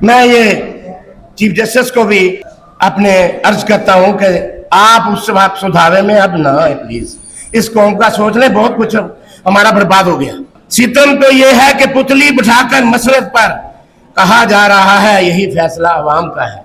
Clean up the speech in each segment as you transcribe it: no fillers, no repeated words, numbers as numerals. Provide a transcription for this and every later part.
मैं ये chief justice को भी अपने अर्ज करता हूं कि आप उस वक्त सुधारे में अब ना आए प्लीज। इस कौम का सोच ले, बहुत कुछ हमारा बर्बाद हो गया। सितम तो ये है कि पुतली बिठाकर मसरत पर कहा जा रहा है यही फैसला अवाम का है।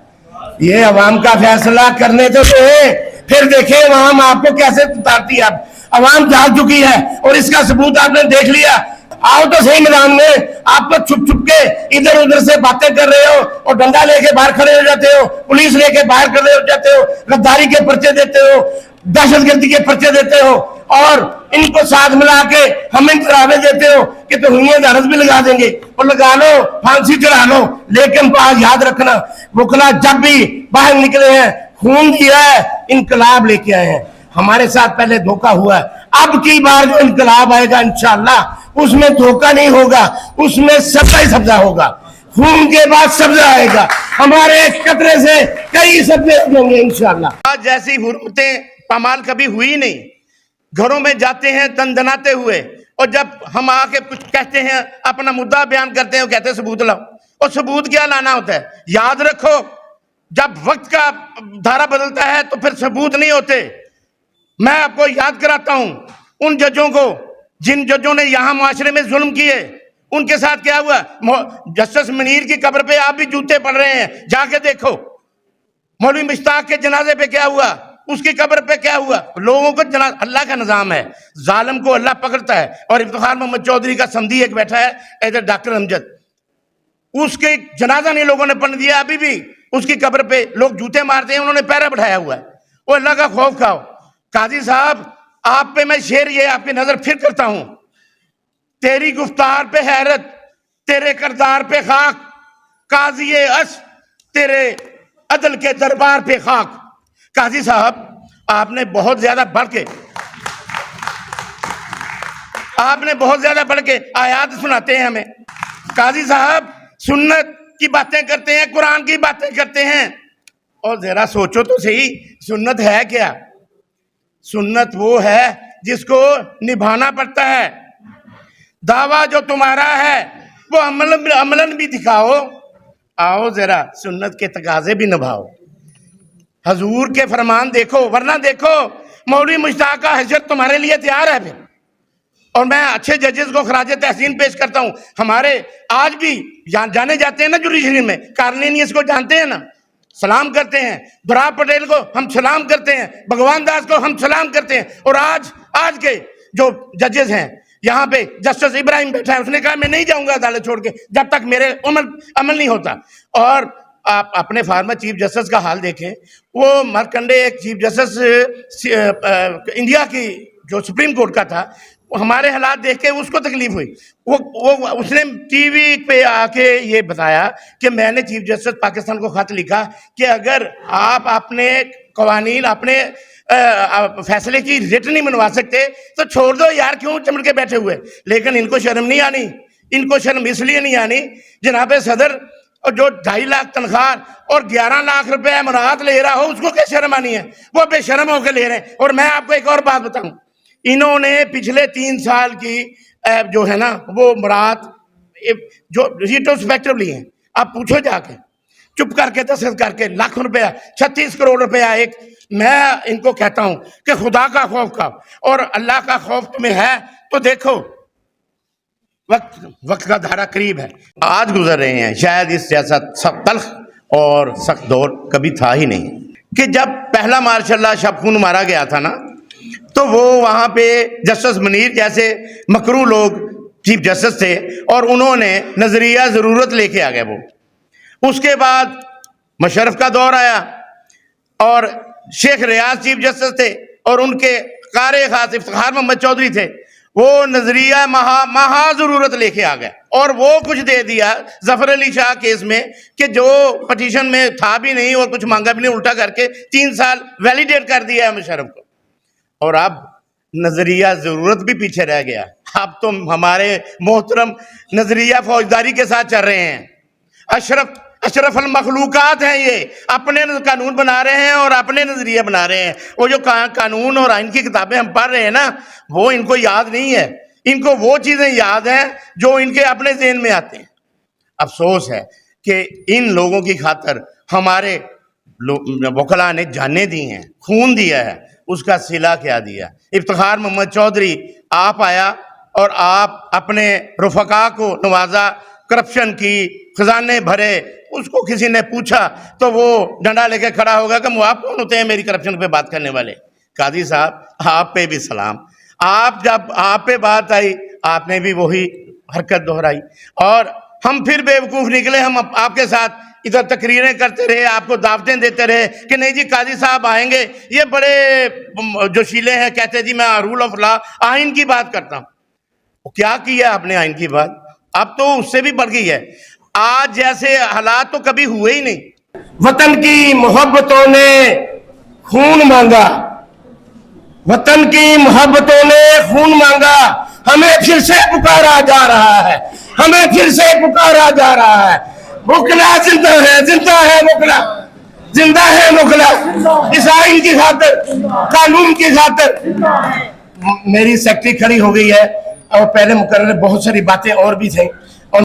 ये अवाम का फैसला करने तो फिर देखे अवाम आपको कैसे उतारती है। अब अवाम जाग चुकी है और इसका सबूत आपने देख लिया। आओ तो सही मैदान में। आप तो छुप छुप के इधर उधर से बातें कर रहे हो और डंडा लेके बाहर खड़े हो जाते हो, पुलिस लेके बाहर खड़े हो जाते हो, गद्दारी के पर्चे देते हो, दहशतगर्दी के पर्चे देते हो और इनको साथ मिला के हमें डरावे देते हो कि तो हुई दरस भी लगा देंगे और लगा लो, फांसी चढ़ा लो। लेकिन याद रखना, वकला जब भी बाहर निकले हैं खून दिया है, इनकलाब लेके आए हैं। हमारे साथ पहले धोखा हुआ है, अब की बार जो इनकलाब आएगा इंशाअल्लाह उसमें धोखा नहीं होगा, उसमें सब्जा ही सब्जा होगा। खून के बाद सब्जा आएगा। हमारे कतरे से कई सब्जे होंगे इंशाअल्लाह। आज जैसी हुर्मतें पामाल कभी हुई नहीं। घरों में जाते हैं दंदनाते हुए और जब हम आके कुछ कहते हैं, अपना मुद्दा बयान करते हैं, कहते हैं सबूत लाओ। और सबूत क्या लाना होता है? याद रखो, जब वक्त का धारा बदलता है तो फिर सबूत नहीं होते। मैं आपको याद कराता हूं उन जजों को जिन जजों ने यहां मुआशरे में जुल्म किए, उनके साथ क्या हुआ। जस्टिस मुनीर की कब्र पे आप भी जूते पड़ रहे हैं, जाके देखो। मौलवी मुश्ताक के जनाजे पे क्या हुआ, उसकी कब्र पे क्या हुआ। लोगों को अल्लाह का निजाम है, जालिम को अल्लाह पकड़ता है। और इफ्तिखार मोहम्मद चौधरी का समधी एक बैठा है इधर, डॉक्टर अमजद, उसके जनाजा नहीं लोगों ने पढ़ दिया। अभी भी उसकी कब्र पे लोग जूते मारते हैं, उन्होंने पैरा बैठाया हुआ है। वो अल्लाह का खौफ खाओ। काजी साहब, आप पे मैं शेर ये आपकी नजर फिर करता हूं। तेरी गुफ्तार पे हैरत, तेरे करदार पे खाक, काजी अस तेरे अदल के दरबार पे खाक। काजी साहब, आपने बहुत ज्यादा बढ़ के आयात सुनाते हैं हमें। काजी साहब सुन्नत की बातें करते हैं, कुरान की बातें करते हैं। और जरा सोचो तो सही, सुन्नत है क्या? सुन्नत वो है जिसको निभाना पड़ता है। दावा जो तुम्हारा है वो अमलन भी दिखाओ। आओ जरा सुन्नत के तकाजे भी निभाओ। हजूर के फरमान देखो, वरना देखो मौलवी मुश्ताक का हशर तुम्हारे लिए तैयार है फिर। और मैं अच्छे जजेस को खराज तहसीन पेश करता हूं। हमारे आज भी जाने जाते हैं ना जुडिशरी में, कार्निनियस को जानते हैं ना, सलाम करते हैं। दुराब पटेल को हम सलाम करते हैं, भगवान दास को हम सलाम करते हैं। और आज के जो जजेस हैं, यहाँ पे जस्टिस इब्राहिम बैठा है, उसने कहा मैं नहीं जाऊंगा अदालत छोड़ के जब तक मेरे अमल नहीं होता। और आप अपने फार्मर चीफ जस्टिस का हाल देखें। वो मरकंडे एक चीफ जस्टिस इंडिया की जो सुप्रीम कोर्ट का था, हमारे हालात देख के उसको तकलीफ हुई। वो उसने टीवी पे आके ये बताया कि मैंने चीफ जस्टिस पाकिस्तान को खत लिखा कि अगर आप अपने कवानीन, अपने फैसले की रिट नहीं मनवा सकते तो छोड़ दो यार, क्यों चमड़ के बैठे हुए। लेकिन इनको शर्म नहीं आनी। इनको शर्म इसलिए नहीं आनी, जनाब सदर और जो 2.5 लाख तनख्वाह और 11 लाख रुपए अमरात ले रहा हो, उसको क्या शर्म आनी है? वो बेशर्म होकर ले रहे हैं। और मैं आपको एक और बात बताऊं, इन्होंने पिछले 3 साल की जो है ना वो मुराद जो रिट्रोस्पेक्टिवली हैं, आप पूछो जाके, चुप करके दस्तखत करके लाखों रुपया, 36 करोड़ रुपया एक। मैं इनको कहता हूं कि खुदा का खौफ का और अल्लाह का खौफ तुम्हें है तो देखो वक्त का धारा करीब है। आज गुजर रहे हैं, शायद इस जैसा तल्ख और सख्त दौर कभी था ही नहीं। कि जब पहला मार्शल शबखून मारा गया था ना, तो वो वहां पे जस्टिस मुनीर जैसे मकरू लोग चीफ जस्टिस थे और उन्होंने नजरिया जरूरत लेके आ गए वो। उसके बाद मुशर्रफ का दौर आया और शेख रियाज चीफ जस्टिस थे और उनके कारी खास इफ्तिखार मोहम्मद चौधरी थे। वो नजरिया महा जरूरत लेके आ गए और वो कुछ दे दिया जफर अली शाह केस में कि जो पटिशन में था भी नहीं और कुछ मांगा भी नहीं, उल्टा करके 3 साल वैलिडेट कर दिया है मुशर्रफ को। और अब नजरिया जरूरत भी पीछे रह गया। अब तो हमारे मोहतरम नजरिया फौजदारी के साथ चल रहे हैं। अशरफल मखलूकात हैं, ये अपने कानून बना रहे हैं और अपने नजरिया बना रहे हैं। वो जो कानून और आइन की किताबें हम पढ़ रहे हैं ना, वो इनको याद नहीं है। इनको वो चीजें याद हैं जो इनके अपने ज़हन में आते हैं। अफसोस है कि इन लोगों की खातर हमारे वकला ने जाने दी हैं, खून दिया है, उसका सिला क्या दिया। इफ्तिखार मोहम्मद चौधरी आप आया और आप अपने रुफका को नवाजा, करप्शन की, खजाने भरे, उसको किसी ने पूछा तो वो डंडा लेके खड़ा होगा कि आप कौन होते हैं मेरी करप्शन पे बात करने वाले। काजी साहब आप पे भी सलाम, आप जब आप पे बात आई आपने भी वही हरकत दोहराई और हम फिर बेवकूफ निकले। हम आपके साथ इधर तकरीरें करते रहे, आपको दावतें देते रहे कि नहीं जी काजी साहब आएंगे, ये बड़े जोशीले हैं, कहते जी मैं रूल ऑफ लॉ आइन की बात करता हूं। क्या किया आपने आइन की बात? अब तो उससे भी बढ़ गई है। आज जैसे हालात तो कभी हुए ही नहीं। वतन की मोहब्बतों ने खून मांगा, वतन की मोहब्बतों ने खून मांगा, हमें फिर से पुकारा जा रहा है, हमें फिर से पुकारा जा रहा है। मुखला जिंदा है, जिंदा है मुखला, जिंदा है मुखला, इस आइन की खातिर, कानून की खातिर। मेरी सेक्रेटरी खड़ी हो गई है और पहले मुकर्रर बहुत सारी बातें और भी थी।